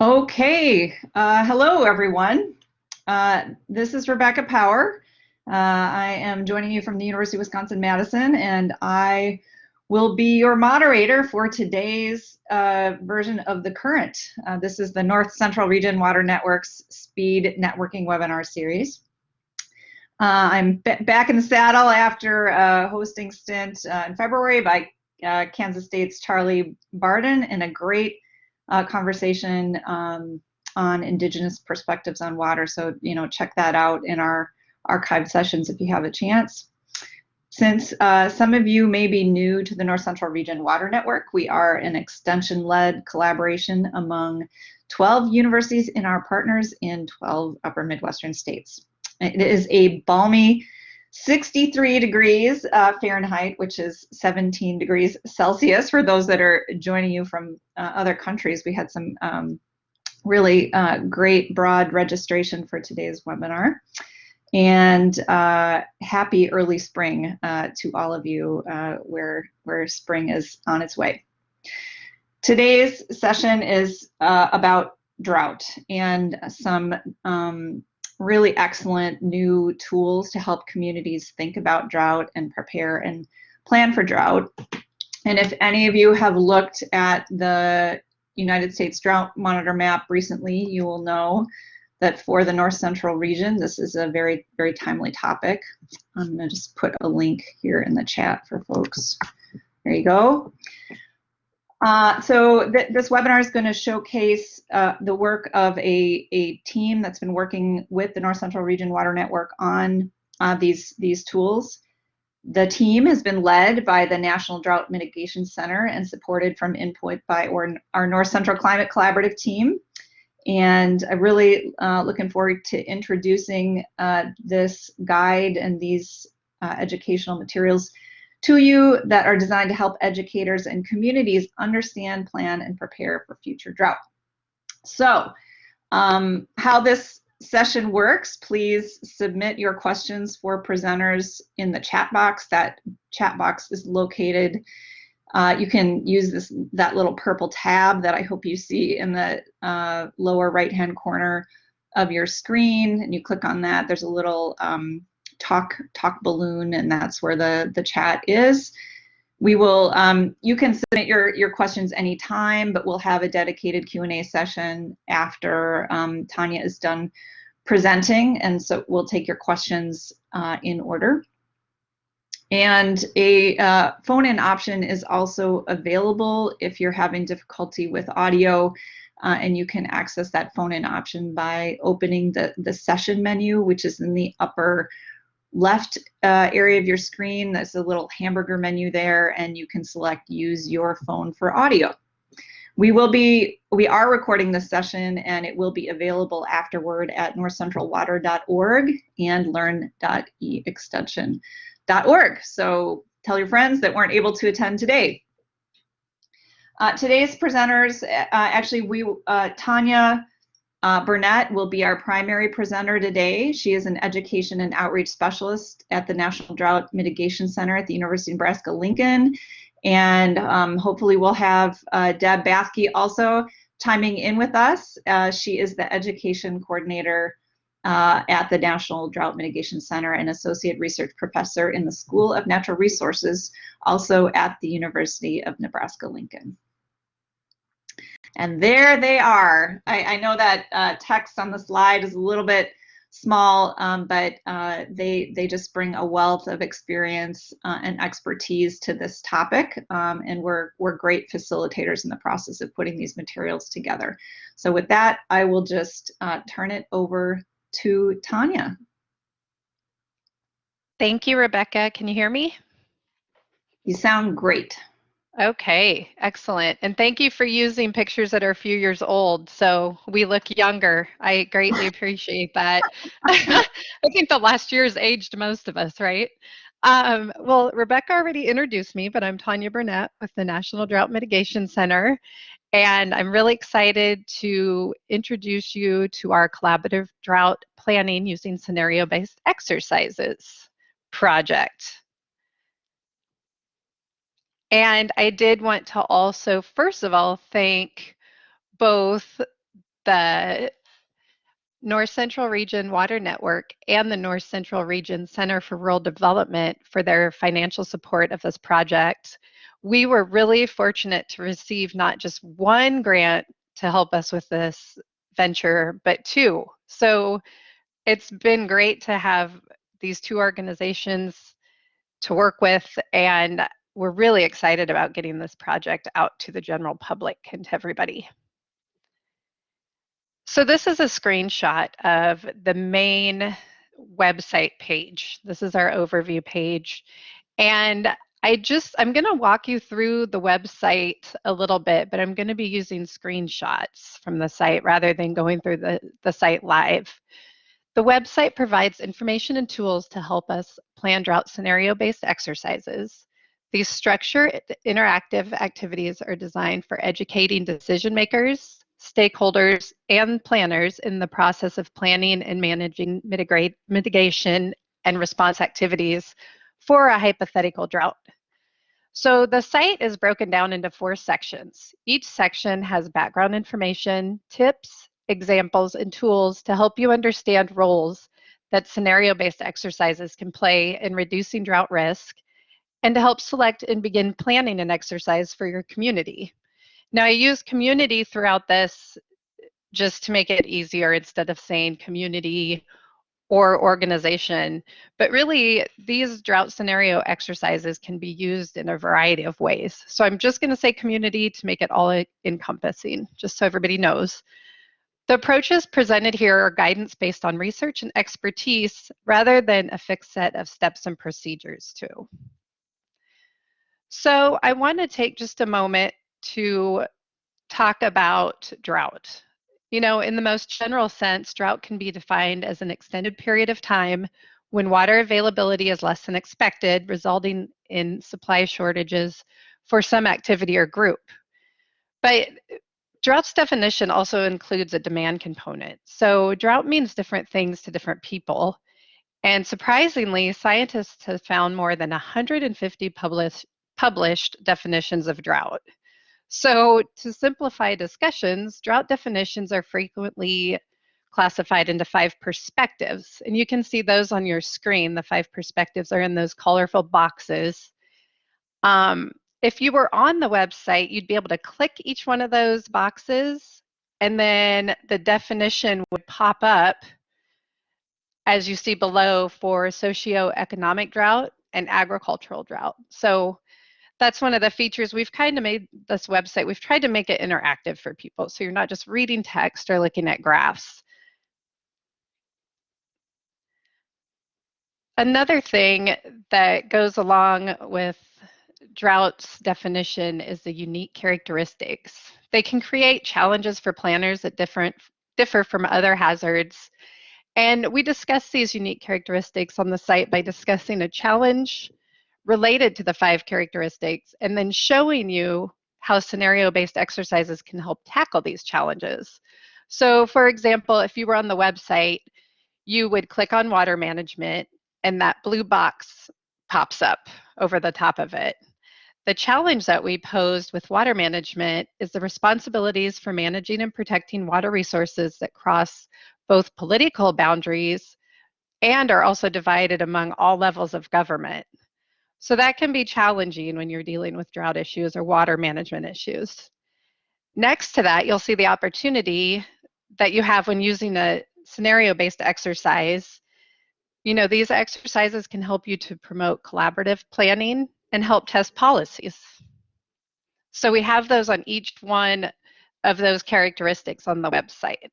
Okay, hello everyone. This is Rebecca Power. I am joining you from the University of Wisconsin-Madison, and I will be your moderator for today's version of The Current. This is the North Central Region Water Network's Speed Networking webinar series. I'm back in the saddle after a hosting stint in February by Kansas State's Charlie Barden in a great conversation on Indigenous perspectives on water. So, check that out in our archived sessions if you have a chance. Since some of you may be new to the North Central Region Water Network, we are an extension-led collaboration among 12 universities and our partners in 12 upper Midwestern states. It is a balmy 63 degrees Fahrenheit, which is 17 degrees Celsius for those that are joining you from other countries. We had some really great broad registration for today's webinar. And happy early spring to all of you where spring is on its way. Today's session is about drought and some really excellent new tools to help communities think about drought and prepare and plan for drought. And if any of you have looked at the United States Drought Monitor map recently, you will know that for the North Central region, this is a very, very timely topic. I'm going to just put a link here in the chat for folks. There you go. So this webinar is going to showcase the work of a team that's been working with the North Central Region Water Network on these tools. The team has been led by the National Drought Mitigation Center and supported from input by our North Central Climate Collaborative team. And I'm really looking forward to introducing this guide and these educational materials to you that are designed to help educators and communities understand, plan, and prepare for future drought. So how this session works, please submit your questions for presenters in the chat box. That chat box is located. You can use that little purple tab that I hope you see in the lower right-hand corner of your screen, and you click on that. There's a little talk balloon, and that's where the chat is. We will you can submit your questions anytime, but we'll have a dedicated Q&A session after Tanya is done presenting, and so we'll take your questions in order. And a phone-in option is also available if you're having difficulty with audio, and you can access that phone-in option by opening the session menu, which is in the upper left area of your screen. There's a little hamburger menu there, and you can select use your phone for audio. We are recording this session, and it will be available afterward at northcentralwater.org and learn.extension.org. So tell your friends that weren't able to attend today. Today's presenters, Tanya Burnett will be our primary presenter today. She is an education and outreach specialist at the National Drought Mitigation Center at the University of Nebraska-Lincoln. And hopefully we'll have Deb Baskey also chiming in with us. She is the education coordinator at the National Drought Mitigation Center and associate research professor in the School of Natural Resources, also at the University of Nebraska-Lincoln. And there they are. I know that text on the slide is a little bit small, but they just bring a wealth of experience and expertise to this topic, and we're great facilitators in the process of putting these materials together. So with that, I will just turn it over to Tanya. Thank you, Rebecca. Can you hear me? You sound great. Okay, excellent. And thank you for using pictures that are a few years old, so we look younger. I greatly appreciate that. I think the last year has aged most of us, right? Well, Rebecca already introduced me, but I'm Tanya Burnett with the National Drought Mitigation Center, and I'm really excited to introduce you to our collaborative drought planning using scenario-based exercises project. And I did want to also, first of all, thank both the North Central Region Water Network and the North Central Region Center for Rural Development for their financial support of this project. We were really fortunate to receive not just one grant to help us with this venture, but two. So it's been great to have these two organizations to work with, and we're really excited about getting this project out to the general public and to everybody. So this is a screenshot of the main website page. This is our overview page. And I'm going to walk you through the website a little bit, but I'm going to be using screenshots from the site rather than going through the site live. The website provides information and tools to help us plan drought scenario-based exercises. These structured interactive activities are designed for educating decision makers, stakeholders, and planners in the process of planning and managing mitigation and response activities for a hypothetical drought. So the site is broken down into 4 sections. Each section has background information, tips, examples, and tools to help you understand roles that scenario-based exercises can play in reducing drought risk and to help select and begin planning an exercise for your community. Now, I use community throughout this just to make it easier instead of saying community or organization, but really these drought scenario exercises can be used in a variety of ways. So I'm just going to say community to make it all encompassing, just so everybody knows. The approaches presented here are guidance based on research and expertise rather than a fixed set of steps and procedures too. So I want to take just a moment to talk about drought. You know, in the most general sense, drought can be defined as an extended period of time when water availability is less than expected, resulting in supply shortages for some activity or group. But drought's definition also includes a demand component. So drought means different things to different people. And surprisingly, scientists have found more than 150 published definitions of drought. So to simplify discussions, drought definitions are frequently classified into 5 perspectives. And you can see those on your screen. The 5 perspectives are in those colorful boxes. If you were on the website, you'd be able to click each one of those boxes, and then the definition would pop up as you see below for socioeconomic drought and agricultural drought. So that's one of the features. We've kind of made this website, we've tried to make it interactive for people. So you're not just reading text or looking at graphs. Another thing that goes along with drought's definition is the unique characteristics. They can create challenges for planners that differ from other hazards. And we discuss these unique characteristics on the site by discussing a challenge related to the 5 characteristics and then showing you how scenario-based exercises can help tackle these challenges. So for example, if you were on the website, you would click on water management and that blue box pops up over the top of it. The challenge that we posed with water management is the responsibilities for managing and protecting water resources that cross both political boundaries and are also divided among all levels of government. So that can be challenging when you're dealing with drought issues or water management issues. Next to that, you'll see the opportunity that you have when using a scenario-based exercise. You know, these exercises can help you to promote collaborative planning and help test policies. So we have those on each one of those characteristics on the website.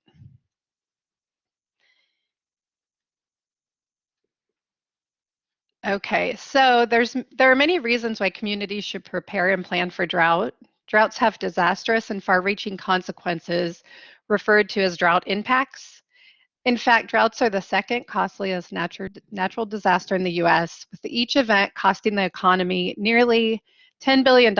Okay, so there are many reasons why communities should prepare and plan for drought. Droughts have disastrous and far-reaching consequences referred to as drought impacts. In fact, droughts are the second costliest natural disaster in the US, with each event costing the economy nearly $10 billion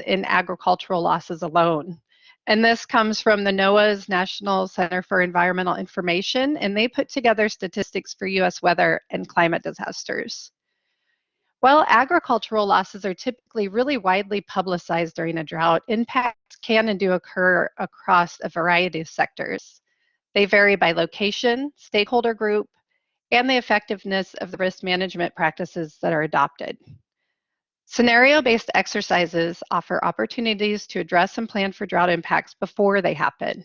in agricultural losses alone. And this comes from the NOAA's National Center for Environmental Information, and they put together statistics for US weather and climate disasters. While agricultural losses are typically really widely publicized during a drought, impacts can and do occur across a variety of sectors. They vary by location, stakeholder group, and the effectiveness of the risk management practices that are adopted. Scenario-based exercises offer opportunities to address and plan for drought impacts before they happen.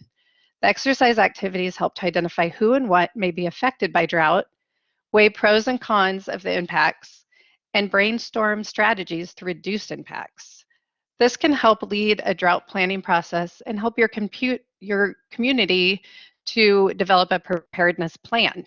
The exercise activities help to identify who and what may be affected by drought, weigh pros and cons of the impacts, and brainstorm strategies to reduce impacts. This can help lead a drought planning process and help your community to develop a preparedness plan.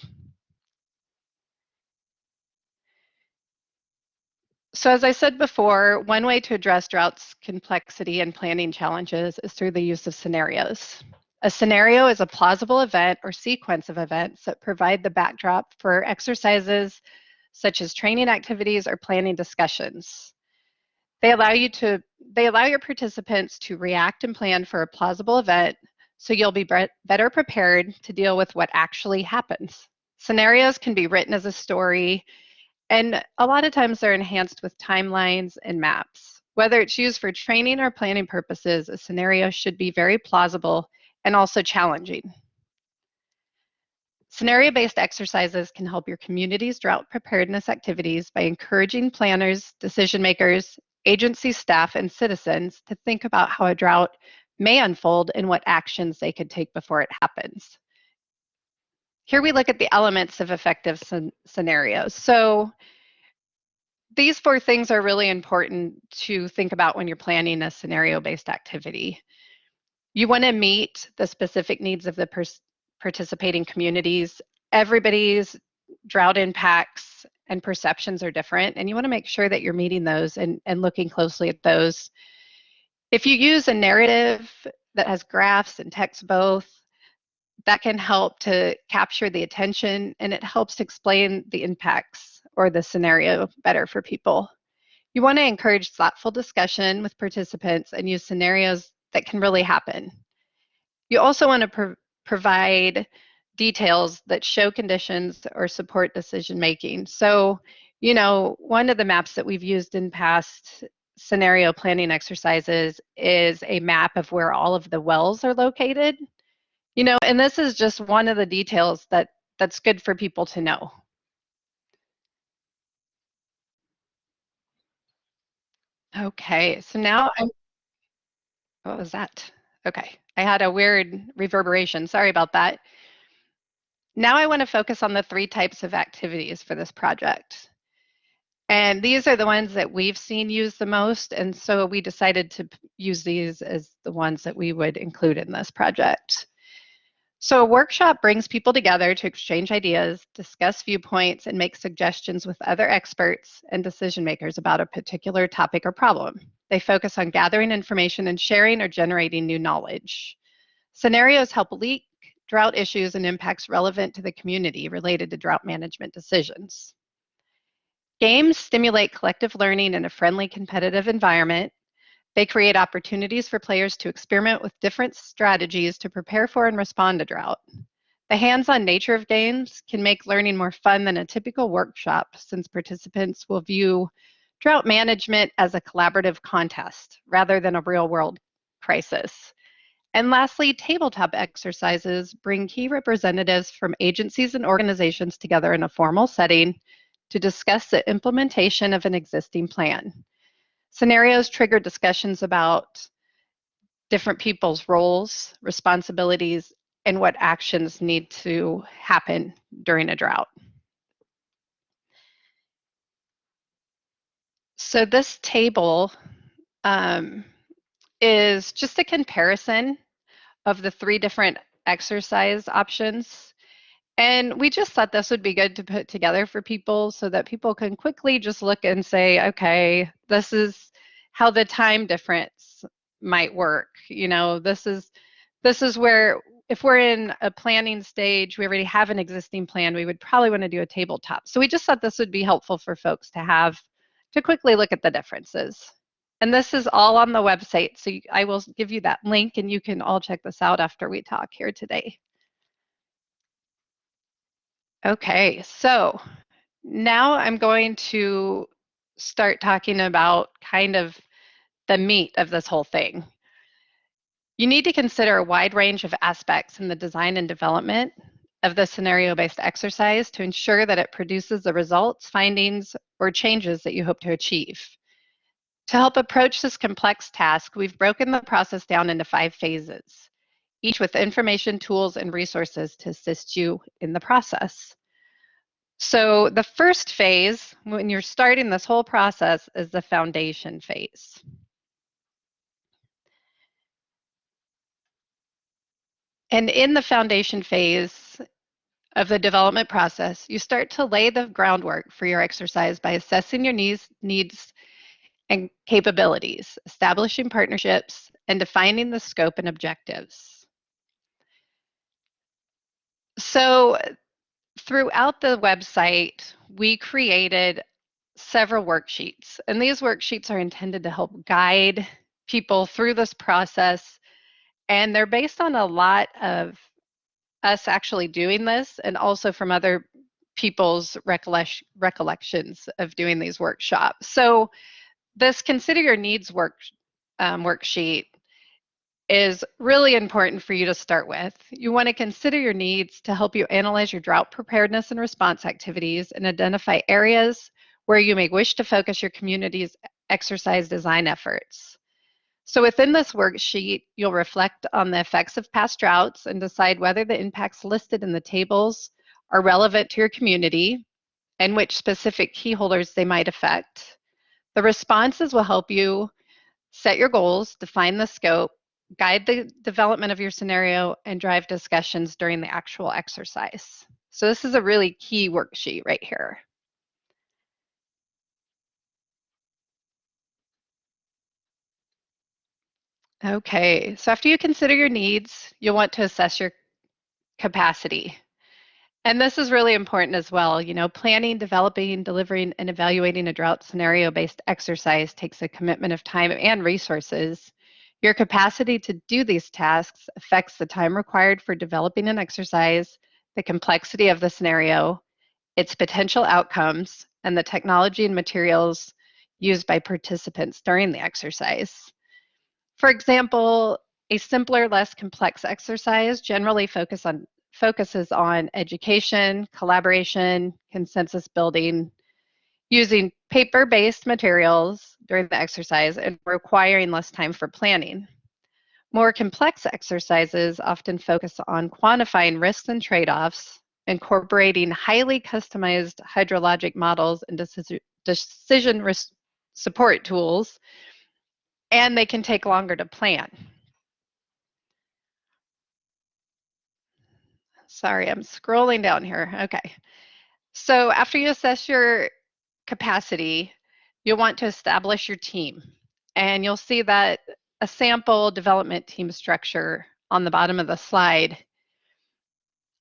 So as I said before, one way to address drought's complexity and planning challenges is through the use of scenarios. A scenario is a plausible event or sequence of events that provide the backdrop for exercises such as training activities or planning discussions. They allow your participants to react and plan for a plausible event so you'll be better prepared to deal with what actually happens. Scenarios can be written as a story, and a lot of times they're enhanced with timelines and maps. Whether it's used for training or planning purposes, a scenario should be very plausible and also challenging. Scenario-based exercises can help your community's drought preparedness activities by encouraging planners, decision makers, agency staff, and citizens to think about how a drought may unfold and what actions they could take before it happens. Here we look at the elements of effective scenarios. So these 4 things are really important to think about when you're planning a scenario-based activity. You want to meet the specific needs of the participating communities. Everybody's drought impacts and perceptions are different, and you want to make sure that you're meeting those and looking closely at those. If you use a narrative that has graphs and text both, that can help to capture the attention, and it helps to explain the impacts or the scenario better for people. You want to encourage thoughtful discussion with participants and use scenarios that can really happen. You also want to provide details that show conditions or support decision making. So, one of the maps that we've used in past scenario planning exercises is a map of where all of the wells are located. And this is just one of the details that's good for people to know. Okay, so now what was that? Okay, I had a weird reverberation. Sorry about that. Now I want to focus on the 3 types of activities for this project. And these are the ones that we've seen used the most, and so we decided to use these as the ones that we would include in this project. So a workshop brings people together to exchange ideas, discuss viewpoints, and make suggestions with other experts and decision makers about a particular topic or problem. They focus on gathering information and sharing or generating new knowledge. Scenarios help link drought issues and impacts relevant to the community related to drought management decisions. Games stimulate collective learning in a friendly, competitive environment. They create opportunities for players to experiment with different strategies to prepare for and respond to drought. The hands-on nature of games can make learning more fun than a typical workshop, since participants will view drought management as a collaborative contest rather than a real-world crisis. And lastly, tabletop exercises bring key representatives from agencies and organizations together in a formal setting to discuss the implementation of an existing plan. Scenarios trigger discussions about different people's roles, responsibilities, and what actions need to happen during a drought. So this table is just a comparison of the 3 different exercise options. And we just thought this would be good to put together for people so that people can quickly just look and say, okay, this is how the time difference might work. This is where, if we're in a planning stage, we already have an existing plan, we would probably want to do a tabletop. So we just thought this would be helpful for folks to have to quickly look at the differences. And this is all on the website. So I will give you that link and you can all check this out after we talk here today. Okay, so now I'm going to start talking about kind of the meat of this whole thing. You need to consider a wide range of aspects in the design and development of the scenario-based exercise to ensure that it produces the results, findings, or changes that you hope to achieve. To help approach this complex task, we've broken the process down into 5 phases, each with information, tools, and resources to assist you in the process. So the first phase, when you're starting this whole process, is the foundation phase. And in the foundation phase of the development process, you start to lay the groundwork for your exercise by assessing your needs and capabilities, establishing partnerships, and defining the scope and objectives. So throughout the website, we created several worksheets, and these worksheets are intended to help guide people through this process, and they're based on a lot of us actually doing this and also from other people's recollections of doing these workshops. So this Consider Your Needs worksheet is really important for you to start with. You want to consider your needs to help you analyze your drought preparedness and response activities and identify areas where you may wish to focus your community's exercise design efforts. So within this worksheet, you'll reflect on the effects of past droughts and decide whether the impacts listed in the tables are relevant to your community and which specific key holders they might affect. The responses will help you set your goals, define the scope, guide the development of your scenario, and drive discussions during the actual exercise. So this is a really key worksheet right here. Okay, so after you consider your needs, you'll want to assess your capacity. And this is really important as well. You know, planning, developing, delivering, and evaluating a drought scenario-based exercise takes a commitment of time and resources. Your capacity to do these tasks affects the time required for developing an exercise, the complexity of the scenario, its potential outcomes, and the technology and materials used by participants during the exercise. For example, a simpler, less complex exercise generally focuses on education, collaboration, consensus building, using paper-based materials during the exercise and requiring less time for planning. More complex exercises often focus on quantifying risks and trade-offs, incorporating highly customized hydrologic models and decision support tools, and they can take longer to plan. Sorry, I'm scrolling down here. Okay. So after you assess your capacity, you'll want to establish your team. And you'll see that a sample development team structure on the bottom of the slide.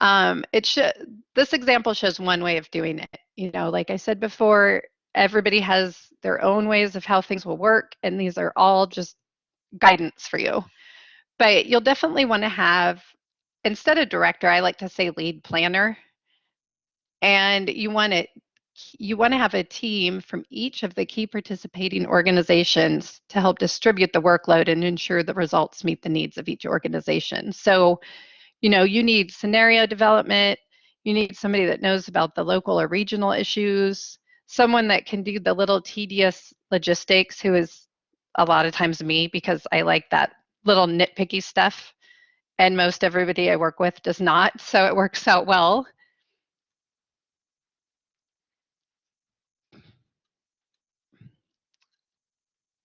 This example shows one way of doing it. You know, like I said before, everybody has their own ways of how things will work, and these are all just guidance for you. But you'll definitely want to have, instead of director, I like to say lead planner. And you want to have a team from each of the key participating organizations to help distribute the workload and ensure the results meet the needs of each organization. So, you know, you need scenario development, you need somebody that knows about the local or regional issues, someone that can do the little tedious logistics, who is a lot of times me, because I like that little nitpicky stuff, and most everybody I work with does not, so it works out well.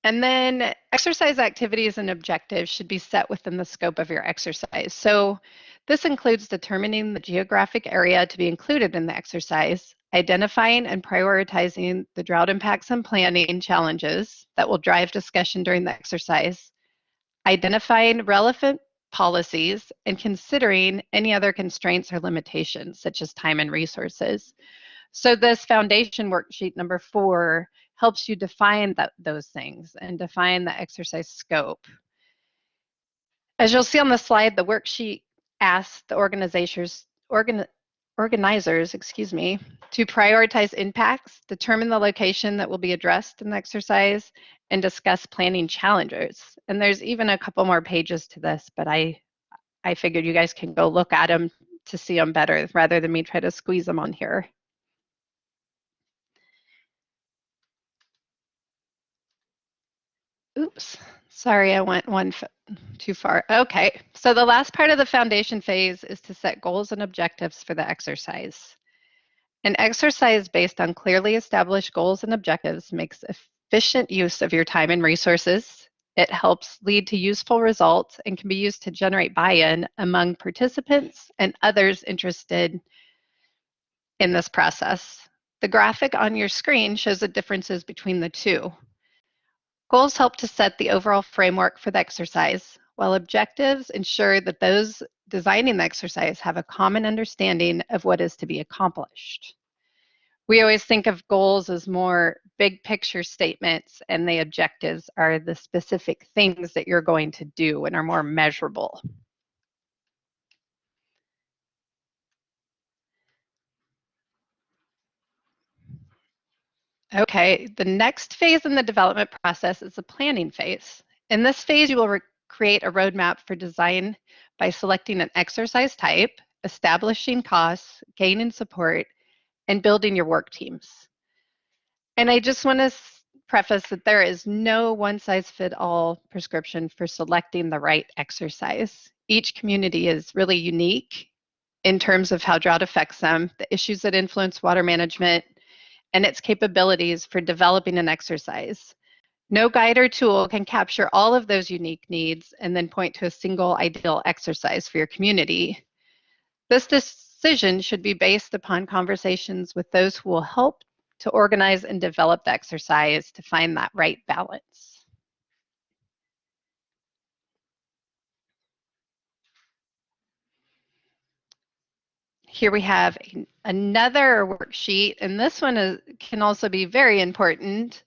And then exercise activities and objectives should be set within the scope of your exercise. So this includes determining the geographic area to be included in the exercise, identifying and prioritizing the drought impacts and planning challenges that will drive discussion during the exercise, identifying relevant policies, and considering any other constraints or limitations, such as time and resources. So this foundation worksheet number 4 helps you define those things and define the exercise scope. As you'll see on the slide, the worksheet asks the organizers, excuse me, to prioritize impacts, determine the location that will be addressed in the exercise, and discuss planning challenges. And there's even a couple more pages to this, but I figured you guys can go look at them to see them better rather than me try to squeeze them on here. Oops, sorry, I went one too far. Okay, so the last part of the foundation phase is to set goals and objectives for the exercise. An exercise based on clearly established goals and objectives makes efficient use of your time and resources. It helps lead to useful results and can be used to generate buy-in among participants and others interested in this process. The graphic on your screen shows the differences between the two. Goals help to set the overall framework for the exercise, while objectives ensure that those designing the exercise have a common understanding of what is to be accomplished. We always think of goals as more big picture statements, and the objectives are the specific things that you're going to do and are more measurable. Okay, the next phase in the development process is the planning phase. In this phase, you will create a roadmap for design by selecting an exercise type, establishing costs, gaining support, and building your work teams. And I just want to preface that there is no one-size-fits-all prescription for selecting the right exercise. Each community is really unique in terms of how drought affects them, the issues that influence water management, and its capabilities for developing an exercise. No guide or tool can capture all of those unique needs and then point to a single ideal exercise for your community. This decision should be based upon conversations with those who will help to organize and develop the exercise to find that right balance. Here we have another worksheet, and this one can also be very important.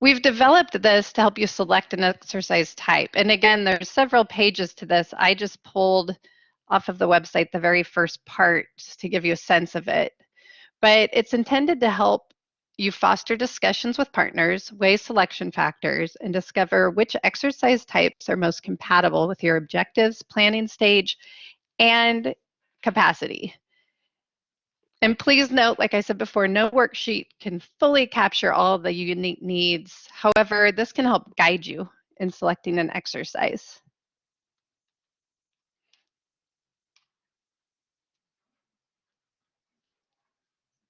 We've developed this to help you select an exercise type. And again, there's several pages to this. I just pulled off of the website the very first part just to give you a sense of it. But it's intended to help you foster discussions with partners, weigh selection factors, and discover which exercise types are most compatible with your objectives, planning stage, and capacity. And please note, like I said before, no worksheet can fully capture all the unique needs. However, this can help guide you in selecting an exercise.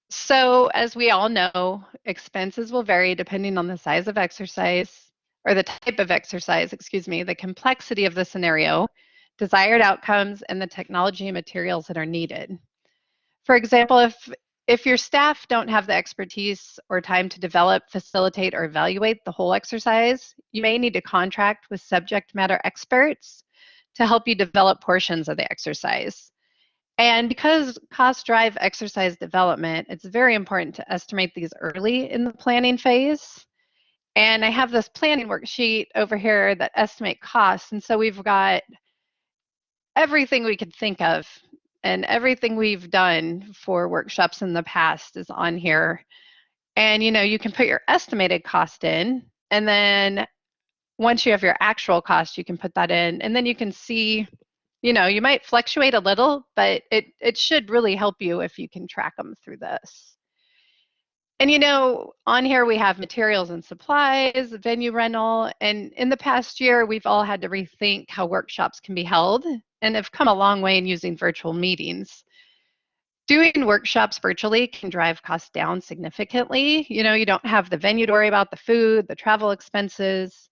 So, as we all know, expenses will vary depending on the size of exercise, or the type of exercise, excuse me, the complexity of the scenario, desired outcomes, and the technology and materials that are needed. For example, if your staff don't have the expertise or time to develop, facilitate, or evaluate the whole exercise, you may need to contract with subject matter experts to help you develop portions of the exercise. And because costs drive exercise development, it's very important to estimate these early in the planning phase. And I have this planning worksheet over here that estimate costs. And so we've got everything we could think of and everything we've done for workshops in the past is on here. And you can put your estimated cost in, and then once you have your actual cost, you can put that in, and then you can see, you might fluctuate a little, but it should really help you if you can track them through this. And on here we have materials and supplies, venue rental, and in the past year, we've all had to rethink how workshops can be held and have come a long way in using virtual meetings. Doing workshops virtually can drive costs down significantly. You don't have the venue to worry about, the food, the travel expenses.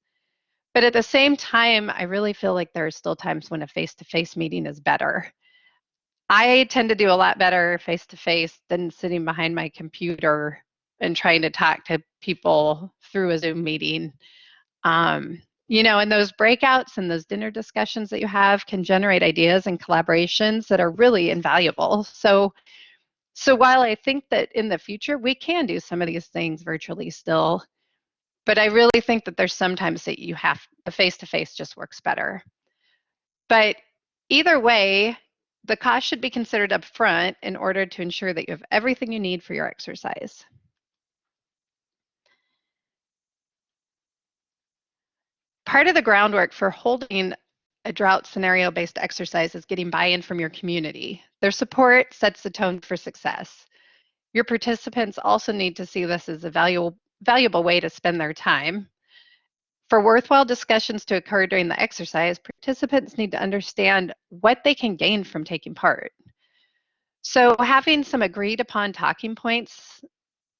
But at the same time, I really feel like there are still times when a face-to-face meeting is better. I tend to do a lot better face-to-face than sitting behind my computer and trying to talk to people through a Zoom meeting. And those breakouts and those dinner discussions that you have can generate ideas and collaborations that are really invaluable. So while I think that in the future we can do some of these things virtually still, but I really think that there's sometimes that you have the face-to-face just works better. But either way, The cost should be considered up front in order to ensure that you have everything you need for your exercise. Part of the groundwork for holding a drought scenario-based exercise is getting buy-in from your community. Their support sets the tone for success. Your participants also need to see this as a valuable way to spend their time. For worthwhile discussions to occur during the exercise, participants need to understand what they can gain from taking part. So having some agreed upon talking points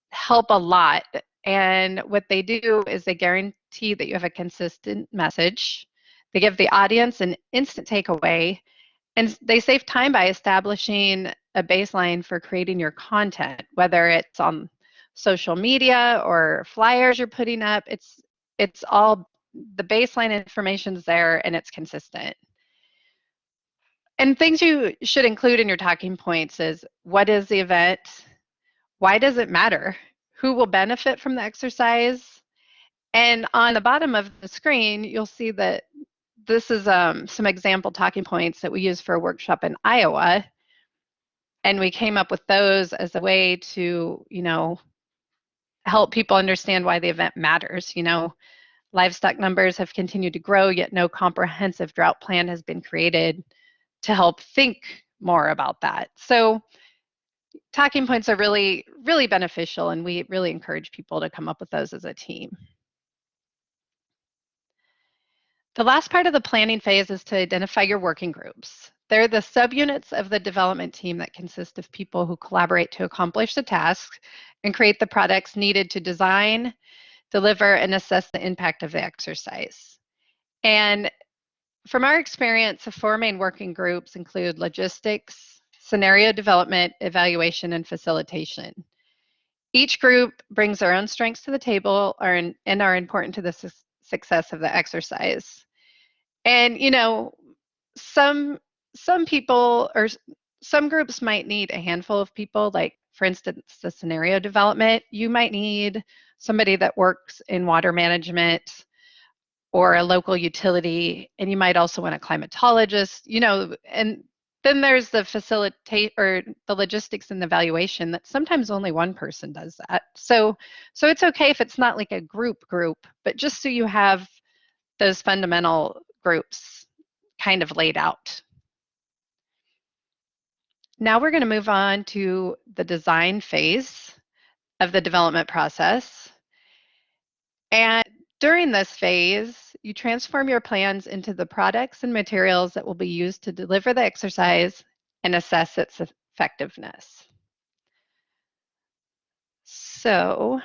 help a lot. And what they do is they guarantee that you have a consistent message. They give the audience an instant takeaway, and they save time by establishing a baseline for creating your content, whether it's on social media or flyers you're putting up. It's all the baseline information's there and it's consistent. And things you should include in your talking points is what is the event? Why does it matter? Who will benefit from the exercise? And on the bottom of the screen, you'll see that this is some example talking points that we use for a workshop in Iowa. And we came up with those as a way to, help people understand why the event matters. Livestock numbers have continued to grow, yet no comprehensive drought plan has been created to help think more about that. So talking points are really, really beneficial, and we really encourage people to come up with those as a team. The last part of the planning phase is to identify your working groups. They're the subunits of the development team that consist of people who collaborate to accomplish the tasks and create the products needed to design, deliver, and assess the impact of the exercise. And from our experience, the four main working groups include logistics, scenario development, evaluation, and facilitation. Each group brings their own strengths to the table and are important to the success of the exercise. And some people or some groups might need a handful of people, like for instance, the scenario development. You might need somebody that works in water management or a local utility, and you might also want a climatologist, and then there's the facilitate or the logistics and the evaluation that sometimes only one person does that. So it's okay if it's not like a group, but just so you have those fundamental groups kind of laid out. Now we're going to move on to the design phase of the development process. And during this phase, you transform your plans into the products and materials that will be used to deliver the exercise and assess its effectiveness. So,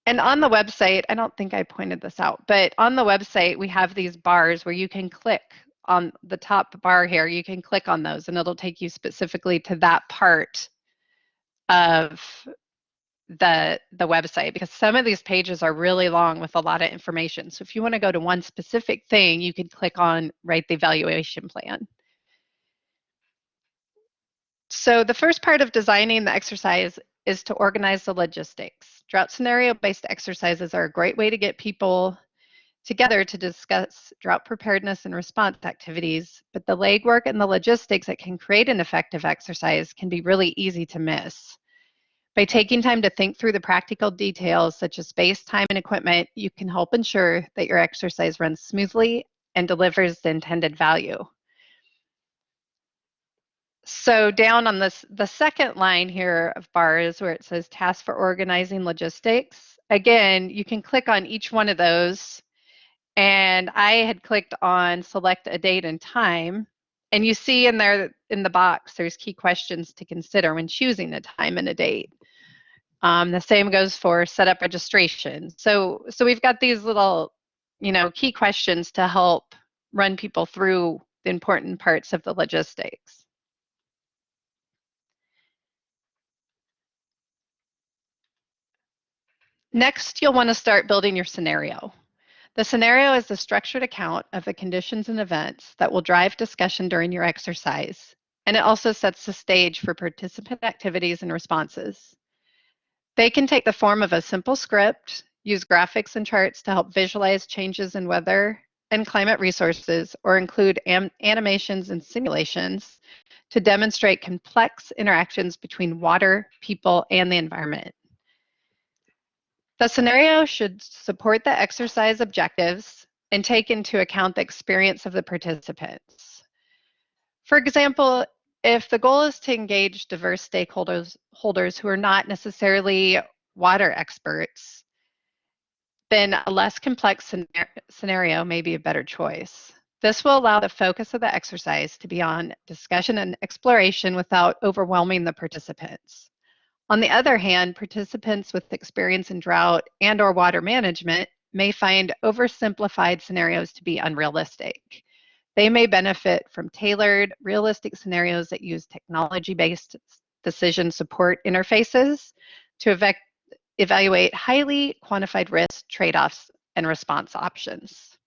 and on the website, I don't think I pointed this out, but on the website, we have these bars where you can click on the top bar here. You can click on those and it'll take you specifically to that part of the website, because some of these pages are really long with a lot of information. So if you want to go to one specific thing, you can click on write the evaluation plan. So the first part of designing the exercise is to organize the logistics. Drought scenario-based exercises are a great way to get people together to discuss drought preparedness and response activities, but the legwork and the logistics that can create an effective exercise can be really easy to miss. By taking time to think through the practical details, such as space, time, and equipment, you can help ensure that your exercise runs smoothly and delivers the intended value. So down on the second line here of bars where it says task for organizing logistics, again, you can click on each one of those. And I had clicked on select a date and time. And you see in there in the box, there's key questions to consider when choosing a time and a date. The same goes for setup registration. So we've got these little, key questions to help run people through the important parts of the logistics. Next, you'll want to start building your scenario. The scenario is the structured account of the conditions and events that will drive discussion during your exercise, and it also sets the stage for participant activities and responses. They can take the form of a simple script, use graphics and charts to help visualize changes in weather, and climate resources or include animations and simulations to demonstrate complex interactions between water, people, and the environment. The scenario should support the exercise objectives and take into account the experience of the participants. For example, if the goal is to engage diverse stakeholders who are not necessarily water experts, then a less complex scenario may be a better choice. This will allow the focus of the exercise to be on discussion and exploration without overwhelming the participants. On the other hand, participants with experience in drought and/or water management may find oversimplified scenarios to be unrealistic. They may benefit from tailored, realistic scenarios that use technology-based decision support interfaces to evaluate highly quantified risks, trade-offs, and response options.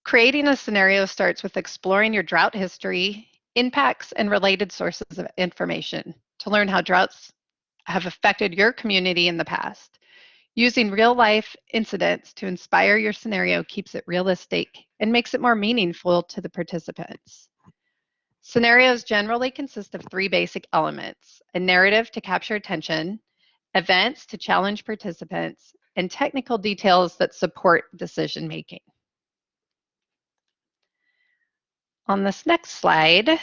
Creating a scenario starts with exploring your drought history, impacts, and related sources of information to learn how droughts have affected your community in the past. Using real-life incidents to inspire your scenario keeps it realistic and makes it more meaningful to the participants. Scenarios generally consist of three basic elements: a narrative to capture attention, events to challenge participants, and technical details that support decision making. On this next slide,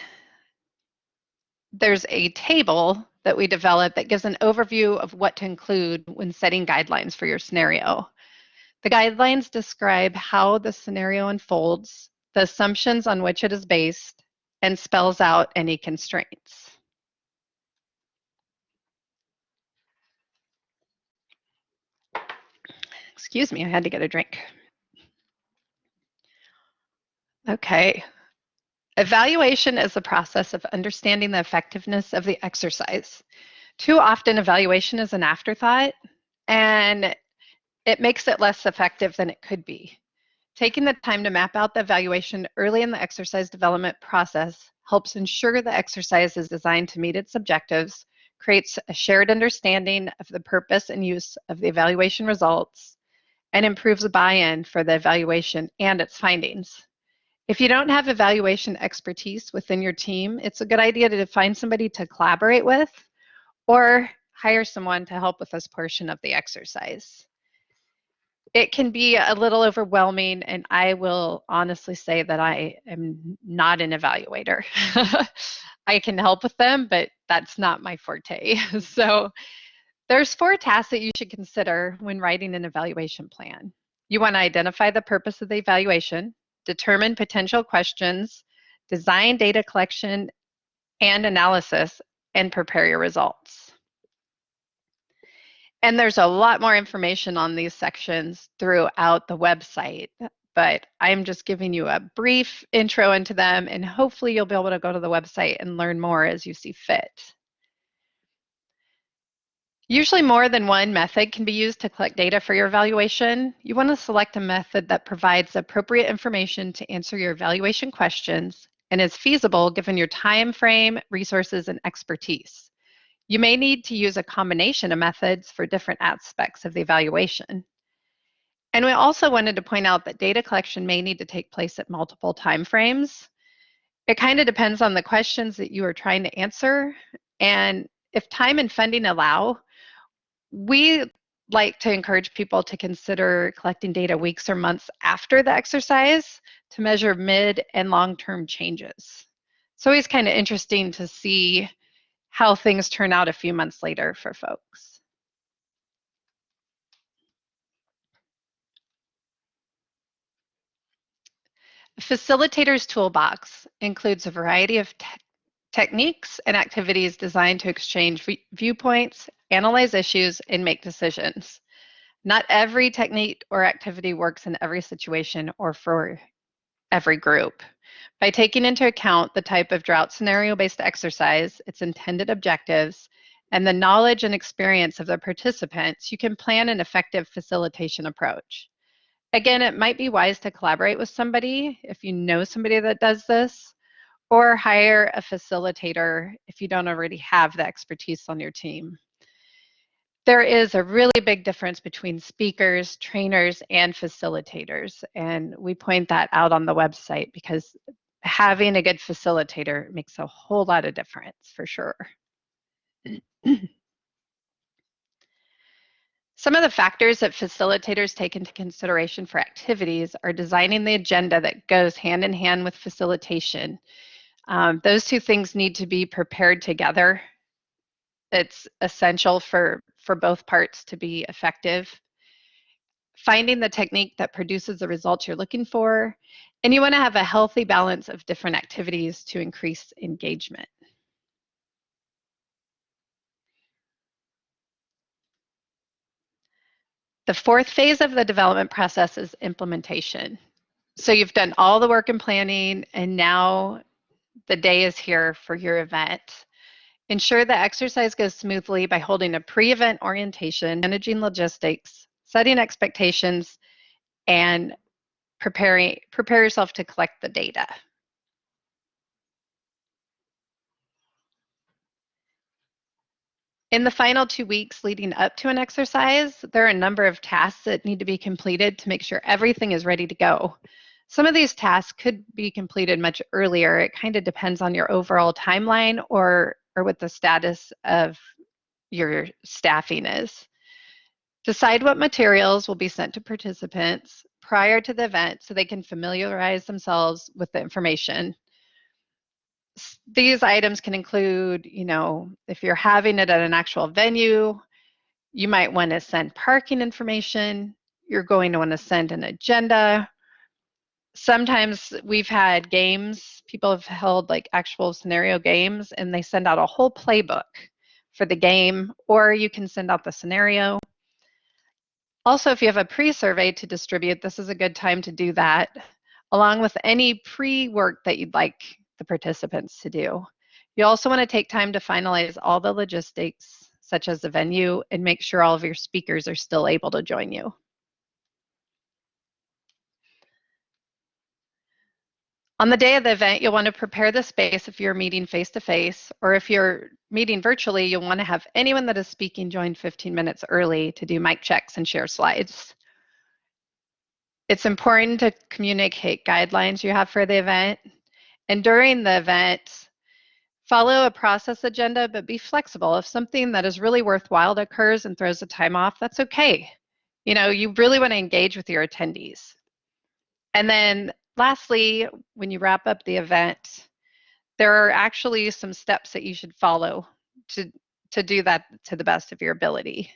there's a table that we developed that gives an overview of what to include when setting guidelines for your scenario. The guidelines describe how the scenario unfolds, the assumptions on which it is based, and spells out any constraints. Excuse me, I had to get a drink. Okay. Evaluation is the process of understanding the effectiveness of the exercise. Too often, evaluation is an afterthought, and it makes it less effective than it could be. Taking the time to map out the evaluation early in the exercise development process helps ensure the exercise is designed to meet its objectives, creates a shared understanding of the purpose and use of the evaluation results, and improves the buy-in for the evaluation and its findings. If you don't have evaluation expertise within your team, it's a good idea to find somebody to collaborate with or hire someone to help with this portion of the exercise. It can be a little overwhelming, and I will honestly say that I am not an evaluator. I can help with them, but that's not my forte. So there's 4 tasks that you should consider when writing an evaluation plan. You want to identify the purpose of the evaluation, determine potential questions, design data collection and analysis, and prepare your results. And there's a lot more information on these sections throughout the website, but I'm just giving you a brief intro into them, and hopefully you'll be able to go to the website and learn more as you see fit. Usually more than one method can be used to collect data for your evaluation. You want to select a method that provides appropriate information to answer your evaluation questions and is feasible given your time frame, resources, and expertise. You may need to use a combination of methods for different aspects of the evaluation. And we also wanted to point out that data collection may need to take place at multiple time frames. It kind of depends on the questions that you are trying to answer. And if time and funding allow, we like to encourage people to consider collecting data weeks or months after the exercise to measure mid and long-term changes. It's always kind of interesting to see how things turn out a few months later for folks. Facilitator's Toolbox includes a variety of techniques and activities designed to exchange viewpoints, analyze issues, and make decisions. Not every technique or activity works in every situation or for every group. By taking into account the type of drought scenario-based exercise, its intended objectives, and the knowledge and experience of the participants, you can plan an effective facilitation approach. Again, it might be wise to collaborate with somebody if you know somebody that does this, or hire a facilitator if you don't already have the expertise on your team. There is a really big difference between speakers, trainers, and facilitators. And we point that out on the website because having a good facilitator makes a whole lot of difference for sure. Some of the factors that facilitators take into consideration for activities are designing the agenda that goes hand in hand with facilitation. Those two things need to be prepared together. It's essential for both parts to be effective. Finding the technique that produces the results you're looking for, and you want to have a healthy balance of different activities to increase engagement. The fourth phase of the development process is implementation. So you've done all the work in planning, and now the day is here for your event. Ensure the exercise goes smoothly by holding a pre-event orientation, managing logistics, setting expectations, and prepare yourself to collect the data. In the final 2 weeks leading up to an exercise, there are a number of tasks that need to be completed to make sure everything is ready to go. Some of these tasks could be completed much earlier. It kind of depends on your overall timeline or what the status of your staffing is. Decide what materials will be sent to participants prior to the event so they can familiarize themselves with the information. These items can include, if you're having it at an actual venue, you might want to send parking information. You're going to want to send an agenda. Sometimes we've had games, people have held like actual scenario games, and they send out a whole playbook for the game, or you can send out the scenario. Also, if you have a pre-survey to distribute, this is a good time to do that, along with any pre-work that you'd like the participants to do. You also want to take time to finalize all the logistics, such as the venue, and make sure all of your speakers are still able to join you. On the day of the event, you'll want to prepare the space if you're meeting face-to-face, or if you're meeting virtually, you'll want to have anyone that is speaking join 15 minutes early to do mic checks and share slides. It's important to communicate guidelines you have for the event. And during the event, follow a process agenda, but be flexible. If something that is really worthwhile occurs and throws the time off, that's okay. You really want to engage with your attendees. And then lastly, when you wrap up the event, there are actually some steps that you should follow to do that to the best of your ability.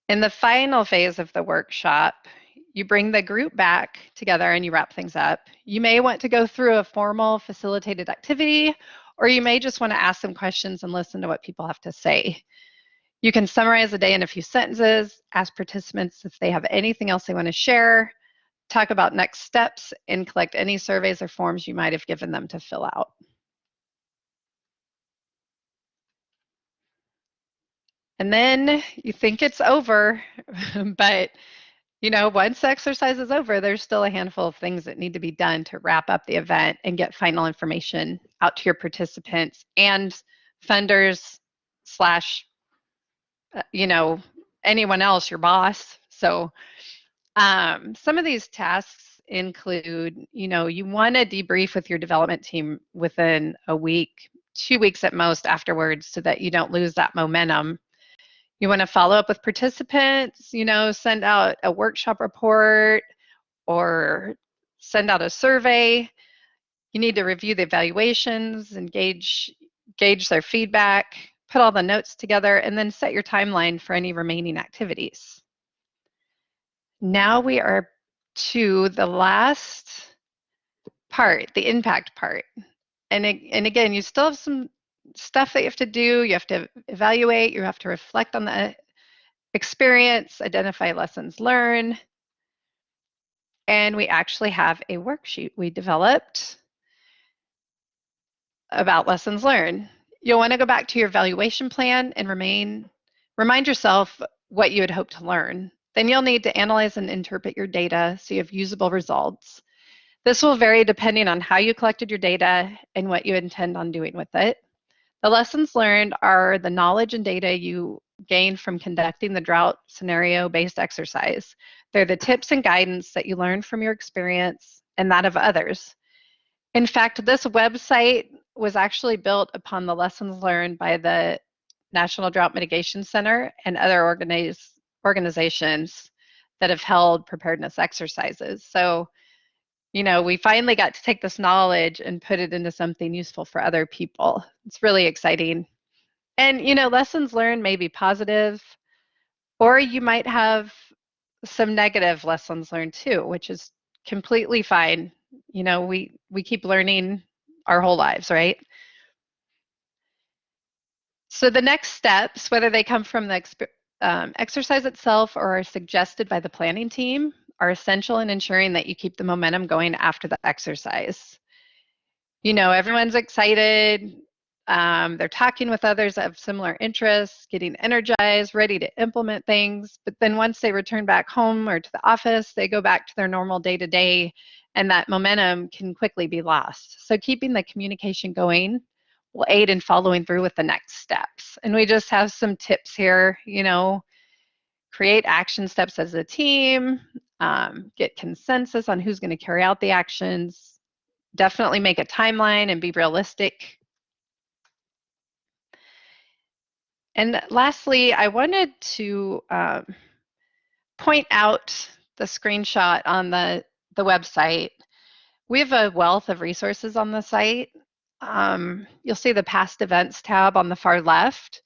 In the final phase of the workshop, you bring the group back together and you wrap things up. You may want to go through a formal facilitated activity, or you may just want to ask some questions and listen to what people have to say. You can summarize the day in a few sentences, ask participants if they have anything else they want to share, talk about next steps, and collect any surveys or forms you might have given them to fill out. And then you think it's over, but once the exercise is over, there's still a handful of things that need to be done to wrap up the event and get final information out to your participants and funders slash, anyone else, your boss. So some of these tasks include, you want to debrief with your development team within a week, 2 weeks at most afterwards, so that you don't lose that momentum. You want to follow up with participants, send out a workshop report or send out a survey. You need to review the evaluations and gauge their feedback, put all the notes together, and then set your timeline for any remaining activities. Now we are to the last part, the impact part. And again, you still have some stuff that you have to do. You have to evaluate, you have to reflect on the experience, identify lessons learned, and we actually have a worksheet we developed about lessons learned. You'll want to go back to your evaluation plan and remind yourself what you had hoped to learn. Then you'll need to analyze and interpret your data so you have usable results. This will vary depending on how you collected your data and what you intend on doing with it. The lessons learned are the knowledge and data you gain from conducting the drought scenario-based exercise. They're the tips and guidance that you learn from your experience and that of others. In fact, this website was actually built upon the lessons learned by the National Drought Mitigation Center and other organizations that have held preparedness exercises. So, we finally got to take this knowledge and put it into something useful for other people. It's really exciting. And, lessons learned may be positive, or you might have some negative lessons learned too, which is completely fine. We keep learning our whole lives, right? So the next steps, whether they come from the exercise itself or are suggested by the planning team, are essential in ensuring that you keep the momentum going after the exercise. Everyone's excited. They're talking with others that have similar interests, getting energized, ready to implement things. But then once they return back home or to the office, they go back to their normal day to day, and that momentum can quickly be lost. So keeping the communication going will aid in following through with the next steps. And we just have some tips here, create action steps as a team, get consensus on who's going to carry out the actions, definitely make a timeline and be realistic. And lastly, I wanted to point out the screenshot on the website. We have a wealth of resources on the site. You'll see the past events tab on the far left.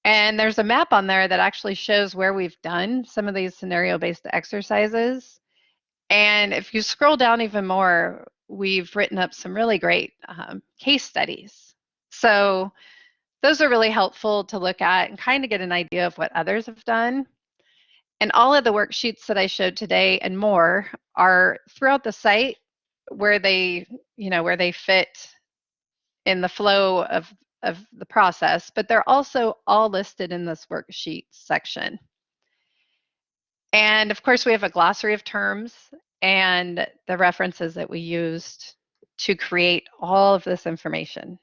And there's a map on there that actually shows where we've done some of these scenario-based exercises. And if you scroll down even more, we've written up some really great case studies. So those are really helpful to look at and kind of get an idea of what others have done. And all of the worksheets that I showed today and more are throughout the site where they fit in the flow of the process, but they're also all listed in this worksheet section. And of course, we have a glossary of terms and the references that we used to create all of this information.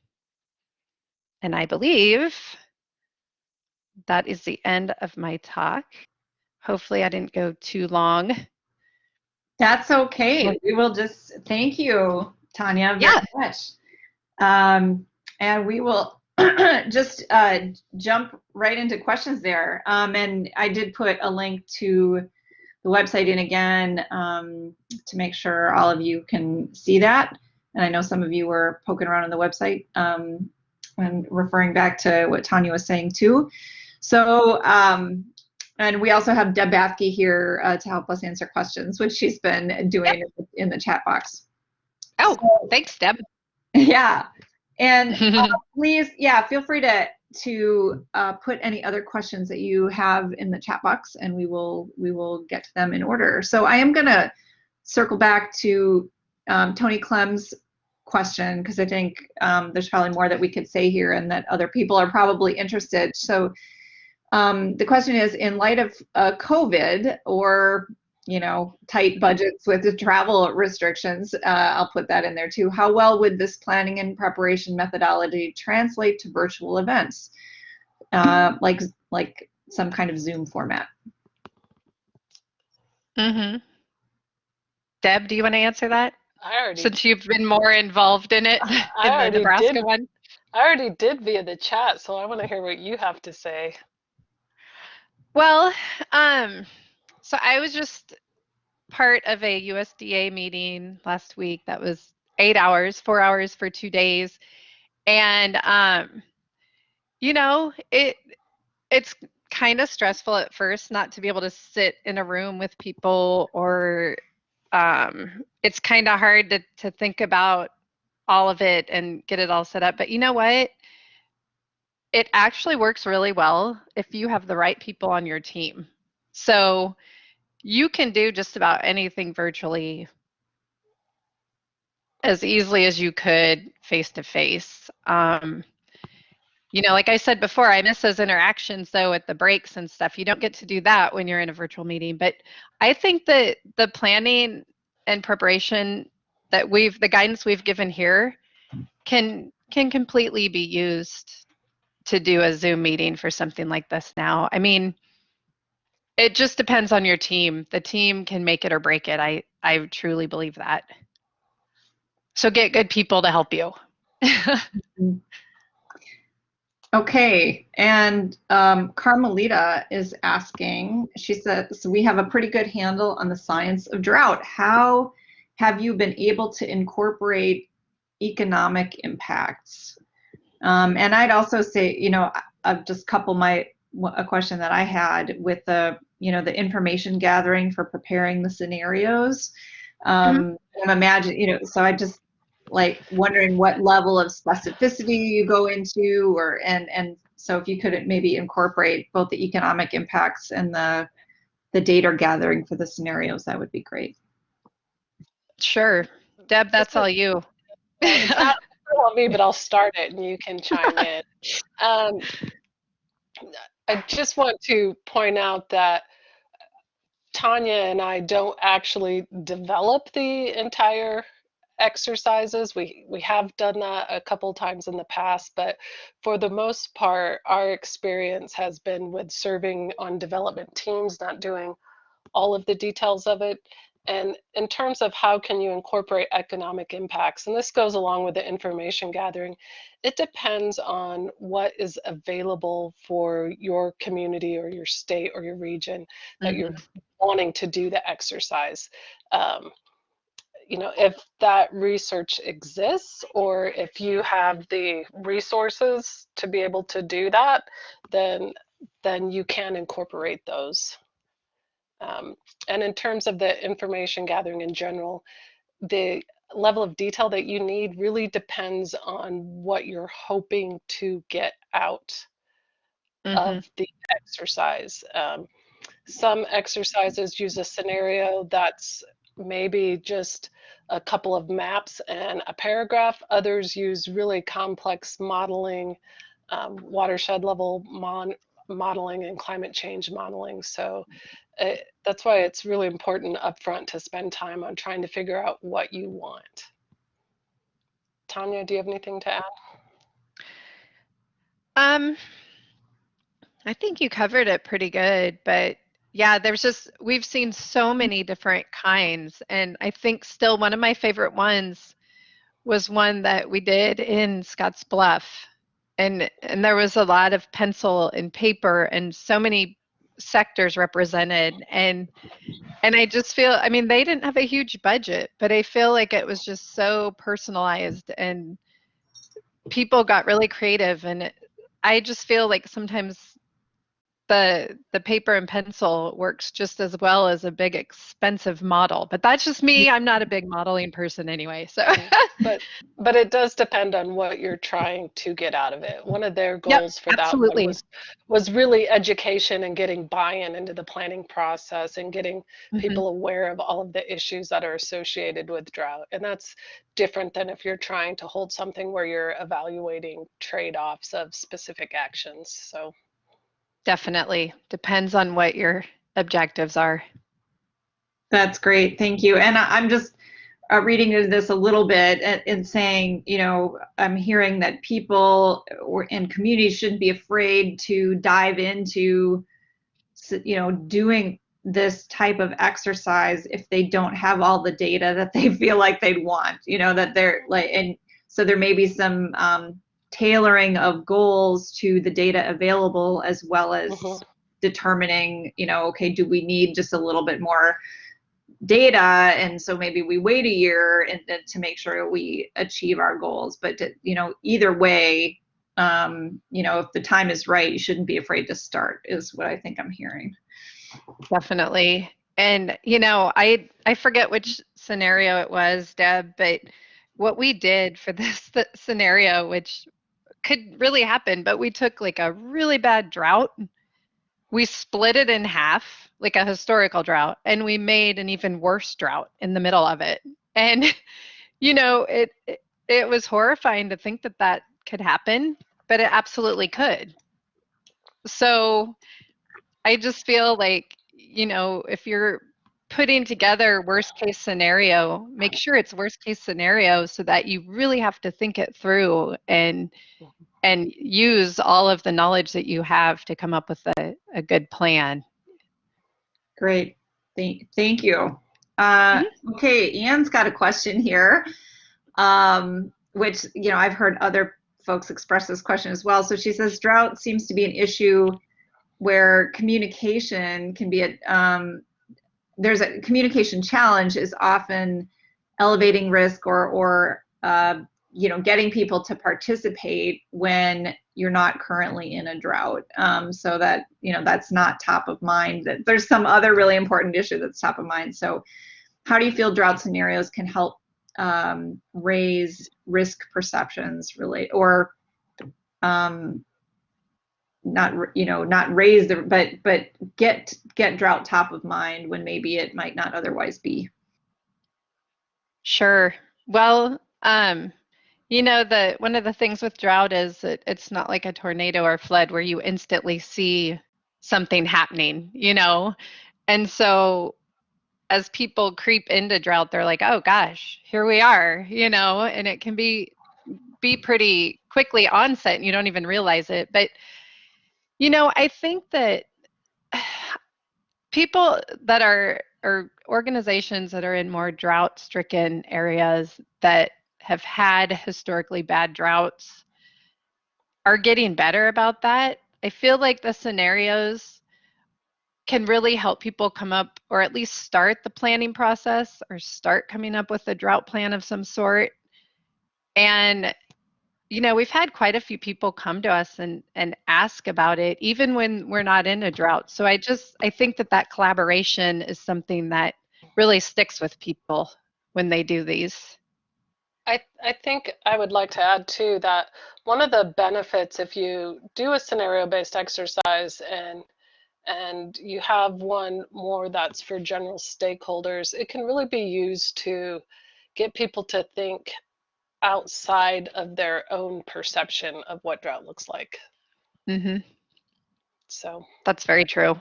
And I believe that is the end of my talk. Hopefully I didn't go too long. That's okay. We will just thank you, Tanya, very much. And we will just jump right into questions there. And I did put a link to the website in again to make sure all of you can see that. And I know some of you were poking around on the website and referring back to what Tanya was saying too. So, and we also have Deb Bathke here to help us answer questions, which she's been doing in the chat box. Oh, so, thanks, Deb. Yeah. And please, feel free to put any other questions that you have in the chat box, and we will get to them in order. So I am going to circle back to Tony Clem's question, because I think there's probably more that we could say here and that other people are probably interested. So the question is, in light of COVID or tight budgets with the travel restrictions, I'll put that in there too, how well would this planning and preparation methodology translate to virtual events, like some kind of Zoom format? Mm-hmm. Deb, do you want to answer that? I already, since you've been more involved in it, in the Nebraska one. I already did via the chat, so I want to hear what you have to say. Well, so I was just part of a USDA meeting last week that was 8 hours, 4 hours for 2 days. And, it's kind of stressful at first not to be able to sit in a room with people, or it's kind of hard to think about all of it and get it all set up. But you know what? It actually works really well if you have the right people on your team. So you can do just about anything virtually as easily as you could face to face. Like I said before, I miss those interactions though at the breaks and stuff. You don't get to do that when you're in a virtual meeting. But I think that the planning and preparation that the guidance we've given here can can completely be used to do a Zoom meeting for something like this now. I mean, it just depends on your team. The team can make it or break it. I truly believe that. So get good people to help you. Okay, and Carmelita is asking, she says, we have a pretty good handle on the science of drought. How have you been able to incorporate economic impacts? And I'd also say, just couple a question that I had with the, the information gathering for preparing the scenarios. I'm imagining, so I just like wondering what level of specificity you go into, and so if you could maybe incorporate both the economic impacts and the data gathering for the scenarios, that would be great. Sure. Deb, that's all you. It's not all me, but I'll start it and you can chime in. I just want to point out that Tanya and I don't actually develop the entire exercises. We have done that a couple times in the past, but for the most part, our experience has been with serving on development teams, not doing all of the details of it. And in terms of how can you incorporate economic impacts, and this goes along with the information gathering, it depends on what is available for your community or your state or your region that you're wanting to do the exercise. If that research exists or if you have the resources to be able to do that, then you can incorporate those. And in terms of the information gathering in general, the level of detail that you need really depends on what you're hoping to get out of the exercise. Some exercises use a scenario that's maybe just a couple of maps and a paragraph. Others use really complex modeling, watershed level modeling and climate change modeling. So that's why it's really important upfront to spend time on trying to figure out what you want. Tanya, do you have anything to add? I think you covered it pretty good, but yeah, we've seen so many different kinds, and I think still one of my favorite ones was one that we did in Scotts Bluff, and there was a lot of pencil and paper and so many sectors represented, and I just feel, I mean, they didn't have a huge budget, but I feel like it was just so personalized and people got really creative, and I just feel like sometimes the paper and pencil works just as well as a big expensive model. But that's just me. I'm not a big modeling person anyway. So but it does depend on what you're trying to get out of it. One of their yep, goals for absolutely. that one was really education and getting buy-in into the planning process and getting people aware of all of the issues that are associated with drought. And that's different than if you're trying to hold something where you're evaluating trade-offs of specific actions. So definitely depends on what your objectives are. That's great. Thank you. And I'm just reading into this a little bit and saying, I'm hearing that people in communities shouldn't be afraid to dive into, doing this type of exercise if they don't have all the data that they feel like they'd want, that they're like, and so there may be some tailoring of goals to the data available as well as determining, okay, do we need just a little bit more data, and so maybe we wait a year and to make sure we achieve our goals. But either way, if the time is right, you shouldn't be afraid to start, is what I think I'm hearing. Definitely. And I forget which scenario it was, Deb, but what we did for this scenario, which could really happen, but we took like a really bad drought, we split it in half, like a historical drought, and we made an even worse drought in the middle of it. And it was horrifying to think that could happen, but it absolutely could. So I just feel like, if you're putting together worst case scenario, make sure it's worst case scenario so that you really have to think it through and use all of the knowledge that you have to come up with a good plan. Great. Thank you. Mhm. Okay, Anne's got a question here, which, I've heard other folks express this question as well. So she says, drought seems to be an issue where communication can be there's a communication challenge is often elevating risk or getting people to participate when you're not currently in a drought, so that that's not top of mind. That there's some other really important issue that's top of mind. So how do you feel drought scenarios can help raise risk perceptions relate or not raise but get drought top of mind when maybe it might not otherwise be? Sure. Well, one of the things with drought is that it's not like a tornado or flood where you instantly see something happening, And so as people creep into drought, they're like, "Oh gosh, here we are," and it can be pretty quickly onset and you don't even realize it. But I think that people that are or organizations that are in more drought-stricken areas that have had historically bad droughts are getting better about that. I feel like the scenarios can really help people come up or at least start the planning process or start coming up with a drought plan of some sort. And we've had quite a few people come to us and ask about it, even when we're not in a drought. So I think that collaboration is something that really sticks with people when they do these. I think I would like to add too that one of the benefits if you do a scenario-based exercise and you have one more that's for general stakeholders, it can really be used to get people to think outside of their own perception of what drought looks like. Hmm. So That's very true.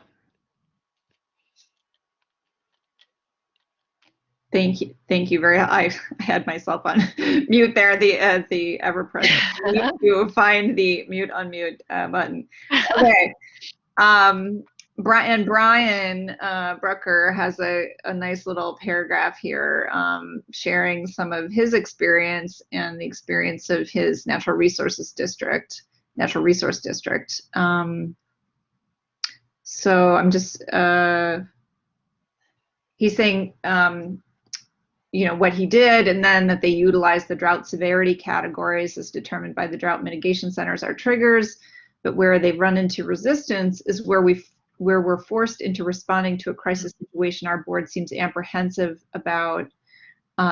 Thank you. Thank you very. I had myself on mute there. The ever present need to find the mute unmute button. Okay. Brian Brucker has a nice little paragraph here, sharing some of his experience and the experience of his natural resource district. So I'm just he's saying what he did, and then that they utilize the drought severity categories as determined by the drought mitigation centers are triggers, but where they've run into resistance is where we're forced into responding to a crisis situation. Our board seems apprehensive about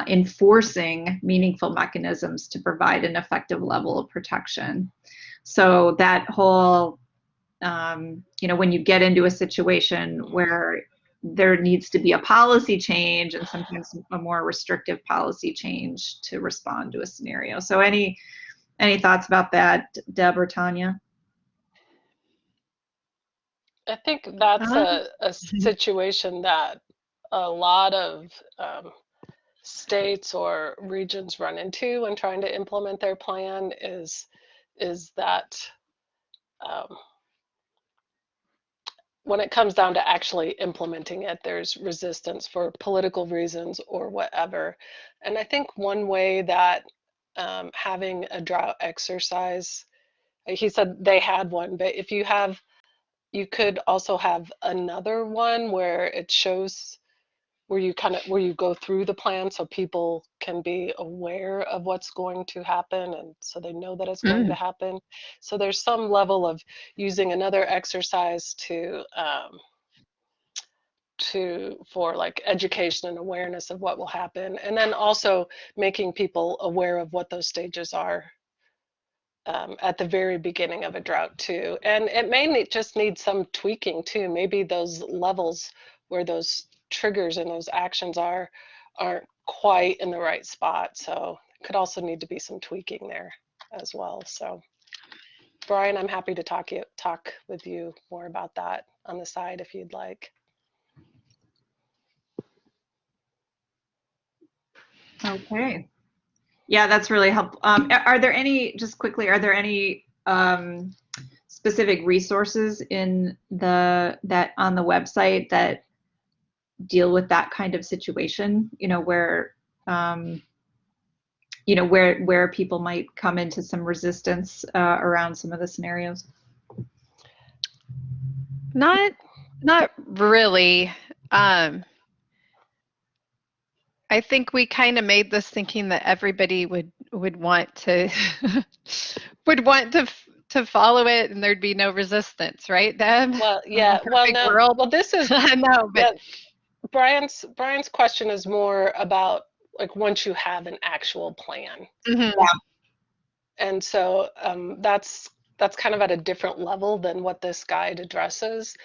enforcing meaningful mechanisms to provide an effective level of protection. So that whole, when you get into a situation where there needs to be a policy change and sometimes a more restrictive policy change to respond to a scenario. So any thoughts about that, Deb or Tanya? I think that's a situation that a lot of states or regions run into when trying to implement their plan is that when it comes down to actually implementing it, there's resistance for political reasons or whatever. And I think one way that having a drought exercise, he said they had one, but if you could also have another one where it shows where you go through the plan so people can be aware of what's going to happen and so they know that it's going to happen. So there's some level of using another exercise for like education and awareness of what will happen, and then also making people aware of what those stages are at the very beginning of a drought too. And it may just need some tweaking too. Maybe those levels where those triggers and those actions aren't quite in the right spot. So it could also need to be some tweaking there as well. So Brian, I'm happy to talk with you more about that on the side if you'd like. Okay. Yeah, that's really helpful. Are there any, just quickly, are there any specific resources in that on the website that deal with that kind of situation? Um, where people might come into some resistance around some of the scenarios? Not really. I think we kind of made this thinking that everybody would want to would want to follow it and there'd be no resistance, right, Deb? Well, In a yeah. Well, perfect no. world. Well, this is I know, yeah. but Brian's question is more about like once you have an actual plan, mhm, and so that's kind of at a different level than what this guide addresses.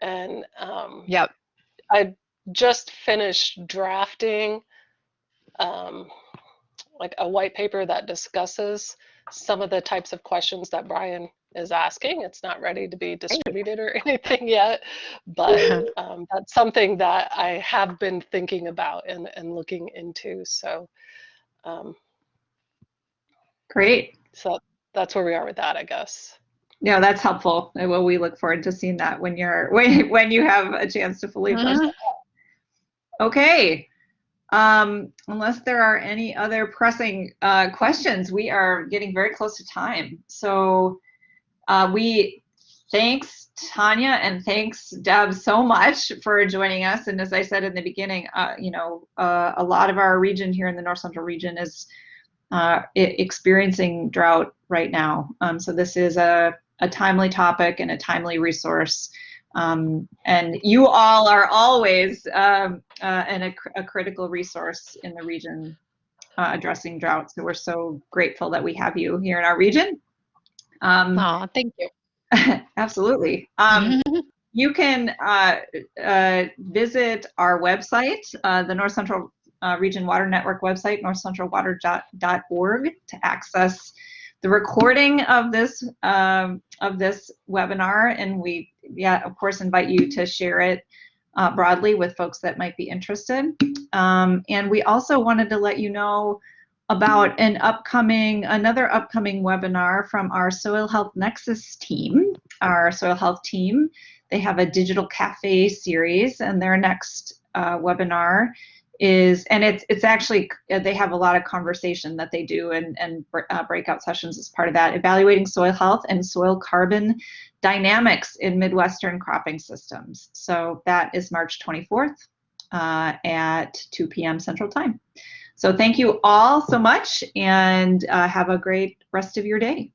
And yep. I just finished drafting um, like a white paper that discusses some of the types of questions that Brian is asking. It's not ready to be distributed or anything yet, but that's something that I have been thinking about and looking into. So, um, Great. so that's where we are with that, I guess. No, that's helpful. Well, we look forward to seeing that when when you have a chance to fully flesh that Mhm. out. Okay. Unless there are any other pressing questions, we are getting very close to time. So we thanks Tanya and thanks Deb so much for joining us. And as I said in the beginning, a lot of our region here in the North Central region is experiencing drought right now. So this is a timely topic and a timely resource. And you all are always a critical resource in the region addressing drought. So we're so grateful that we have you here in our region. Aw, thank you. Absolutely. You can visit our website, the North Central Region Water Network website, northcentralwater.org, to access the recording of this webinar. And we, of course, invite you to share it broadly with folks that might be interested. And we also wanted to let you know about another upcoming webinar from our Soil Health Nexus team, our soil health team. They have a digital cafe series, and their next webinar is, and it's actually, they have a lot of conversation that they do and breakout sessions as part of that, evaluating soil health and soil carbon dynamics in Midwestern cropping systems. So that is March 24th at 2 p.m. Central Time. So thank you all so much, and have a great rest of your day.